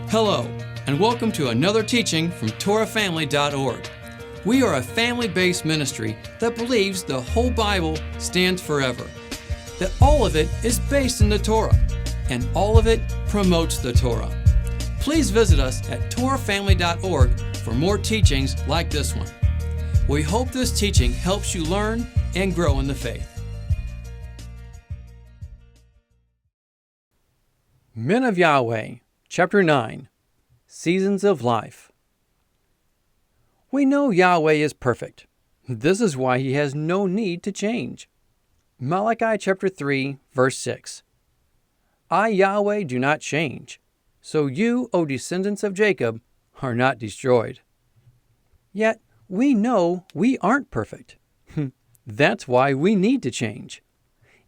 Hello, and welcome to another teaching from TorahFamily.org. We are a family-based ministry that believes the whole Bible stands forever, that all of it is based in the Torah, and all of it promotes the Torah. Please visit us at TorahFamily.org for more teachings like this one. We hope this teaching helps you learn and grow in the faith. Men of Yahweh, Chapter 9, Seasons of Life. We know Yahweh is perfect. This is why He has no need to change. Malachi chapter 3, verse 6. I, Yahweh, do not change, so you, O descendants of Jacob, are not destroyed. Yet, we know we aren't perfect. That's why we need to change.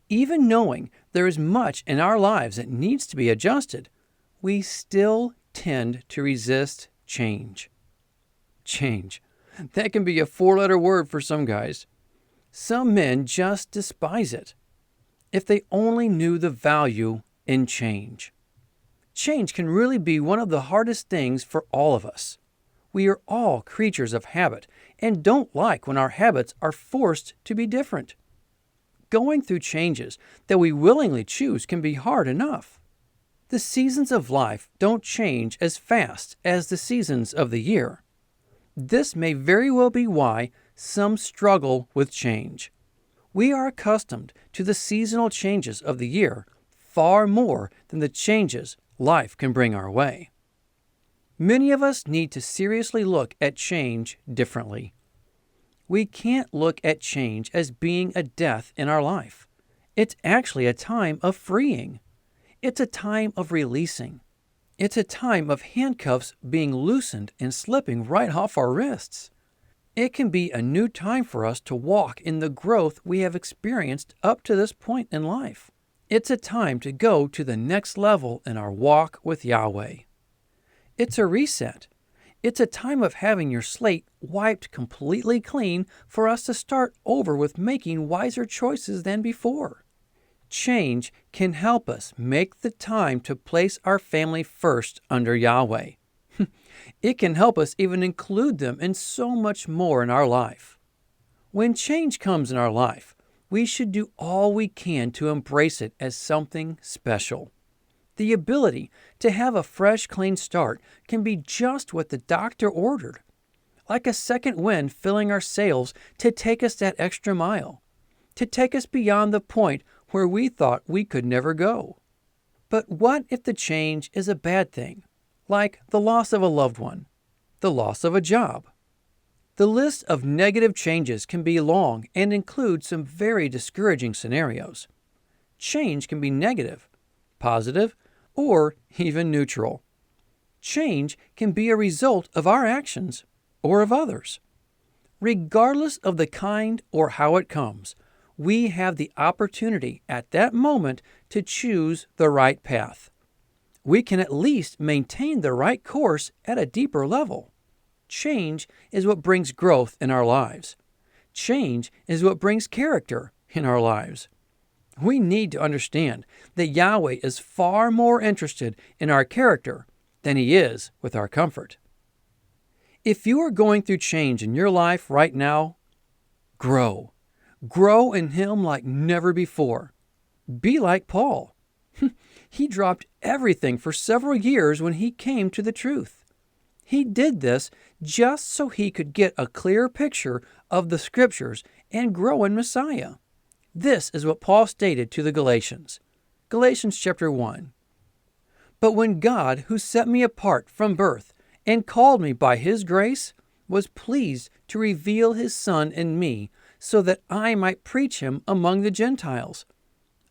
Even knowing there is much in our lives that needs to be adjusted, we still tend to resist change. Change. That can be a four-letter word for some guys. Some men just despise it. If they only knew the value in change. Change can really be one of the hardest things for all of us. We are all creatures of habit and don't like when our habits are forced to be different. Going through changes that we willingly choose can be hard enough. The seasons of life don't change as fast as the seasons of the year. This may very well be why some struggle with change. We are accustomed to the seasonal changes of the year far more than the changes life can bring our way. Many of us need to seriously look at change differently. We can't look at change as being a death in our life. It's actually a time of freeing. It's a time of releasing. It's a time of handcuffs being loosened and slipping right off our wrists. It can be a new time for us to walk in the growth we have experienced up to this point in life. It's a time to go to the next level in our walk with Yahweh. It's a reset. It's a time of having your slate wiped completely clean for us to start over with making wiser choices than before. Change can help us make the time to place our family first under Yahweh. It can help us even include them in so much more in our life. When change comes in our life, we should do all we can to embrace it as something special. The ability to have a fresh, clean start can be just what the doctor ordered, like a second wind filling our sails to take us that extra mile, to take us beyond the point where we thought we could never go. But what if the change is a bad thing, like the loss of a loved one, the loss of a job? The list of negative changes can be long and include some very discouraging scenarios. Change can be negative, positive, or even neutral. Change can be a result of our actions or of others. Regardless of the kind or how it comes, we have the opportunity at that moment to choose the right path. We can at least maintain the right course at a deeper level. Change is what brings growth in our lives. Change is what brings character in our lives. We need to understand that Yahweh is far more interested in our character than He is with our comfort. If you are going through change in your life right now, grow. Grow in Him like never before. Be like Paul. He dropped everything for several years when he came to the truth. He did this just so he could get a clear picture of the Scriptures and grow in Messiah. This is what Paul stated to the Galatians. Galatians chapter 1. But when God, who set me apart from birth and called me by His grace, was pleased to reveal His Son in me, so that I might preach Him among the Gentiles.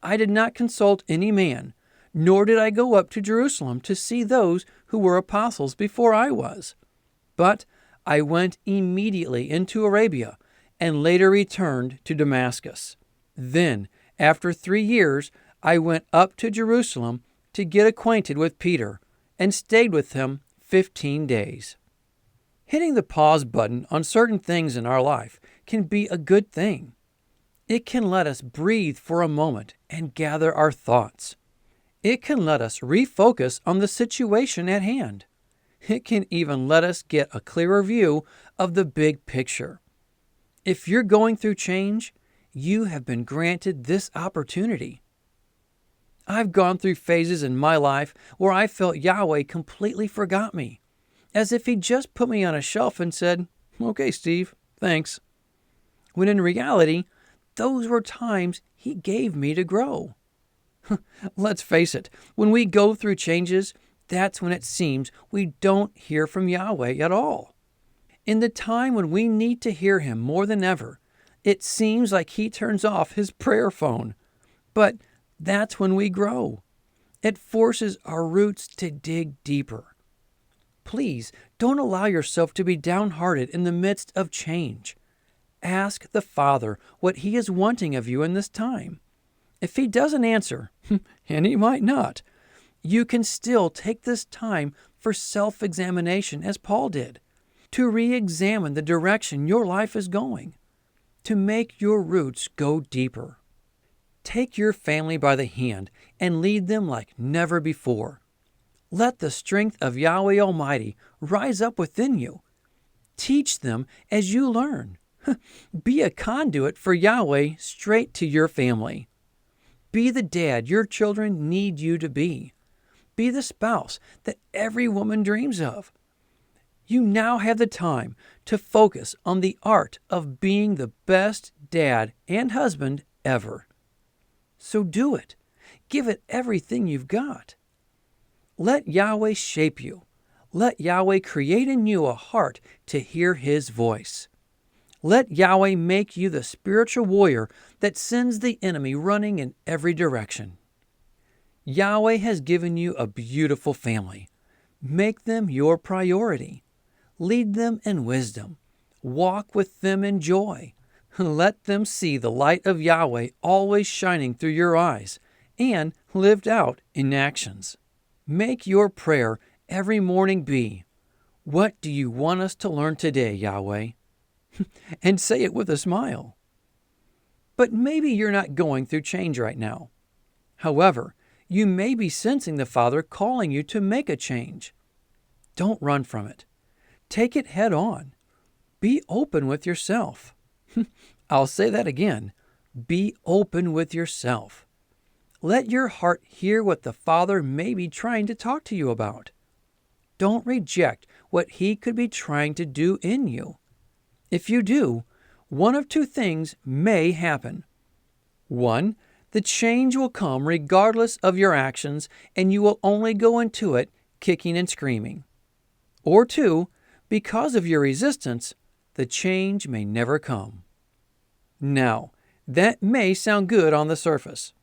I did not consult any man, nor did I go up to Jerusalem to see those who were apostles before I was. But I went immediately into Arabia, and later returned to Damascus. Then, after 3 years, I went up to Jerusalem to get acquainted with Peter, and stayed with him 15 days. Hitting the pause button on certain things in our life can be a good thing. It can let us breathe for a moment and gather our thoughts. It can let us refocus on the situation at hand. It can even let us get a clearer view of the big picture. If you're going through change, you have been granted this opportunity. I've gone through phases in my life where I felt Yahweh completely forgot me, as if He just put me on a shelf and said, "Okay, Steve, thanks." When in reality, those were times He gave me to grow. Let's face it, when we go through changes, that's when it seems we don't hear from Yahweh at all. In the time when we need to hear Him more than ever, it seems like He turns off His prayer phone. But that's when we grow. It forces our roots to dig deeper. Please don't allow yourself to be downhearted in the midst of change. Ask the Father what He is wanting of you in this time. If He doesn't answer, and He might not, you can still take this time for self-examination as Paul did, to re-examine the direction your life is going, to make your roots go deeper. Take your family by the hand and lead them like never before. Let the strength of Yahweh Almighty rise up within you. Teach them as you learn. Be a conduit for Yahweh straight to your family. Be the dad your children need you to be. Be the spouse that every woman dreams of. You now have the time to focus on the art of being the best dad and husband ever. So do it. Give it everything you've got. Let Yahweh shape you. Let Yahweh create in you a heart to hear His voice. Let Yahweh make you the spiritual warrior that sends the enemy running in every direction. Yahweh has given you a beautiful family. Make them your priority. Lead them in wisdom. Walk with them in joy. Let them see the light of Yahweh always shining through your eyes and lived out in actions. Make your prayer every morning be, "What do you want us to learn today, Yahweh?" And say it with a smile. But maybe you're not going through change right now. However, you may be sensing the Father calling you to make a change. Don't run from it. Take it head on. Be open with yourself. I'll say that again. Be open with yourself. Let your heart hear what the Father may be trying to talk to you about. Don't reject what He could be trying to do in you. If you do, one of two things may happen. One, the change will come regardless of your actions, and you will only go into it kicking and screaming. Or two, because of your resistance, the change may never come. Now, that may sound good on the surface,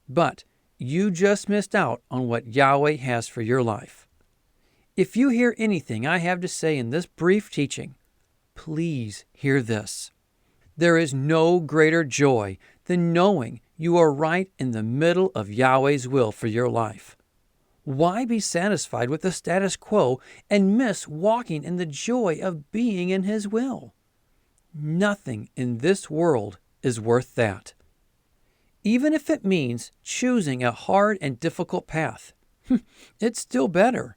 but you just missed out on what Yahweh has for your life. If you hear anything I have to say in this brief teaching, please hear this. There is no greater joy than knowing you are right in the middle of Yahweh's will for your life. Why be satisfied with the status quo and miss walking in the joy of being in His will? Nothing in this world is worth that. Even if it means choosing a hard and difficult path, it's still better.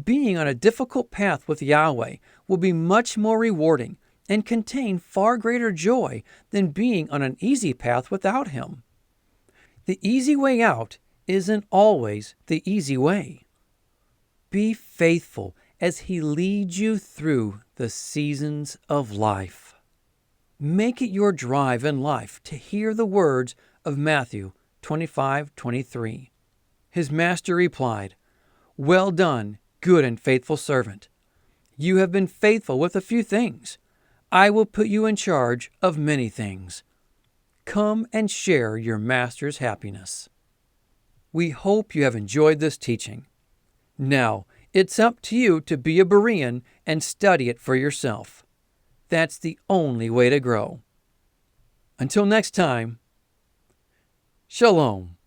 Being on a difficult path with Yahweh will be much more rewarding and contain far greater joy than being on an easy path without Him. The easy way out isn't always the easy way. Be faithful as He leads you through the seasons of life. Make it your drive in life to hear the words of Matthew 25:23. His master replied, "Well done, good and faithful servant. You have been faithful with a few things. I will put you in charge of many things. Come and share your master's happiness." We hope you have enjoyed this teaching. Now, it's up to you to be a Berean and study it for yourself. That's the only way to grow. Until next time, Shalom.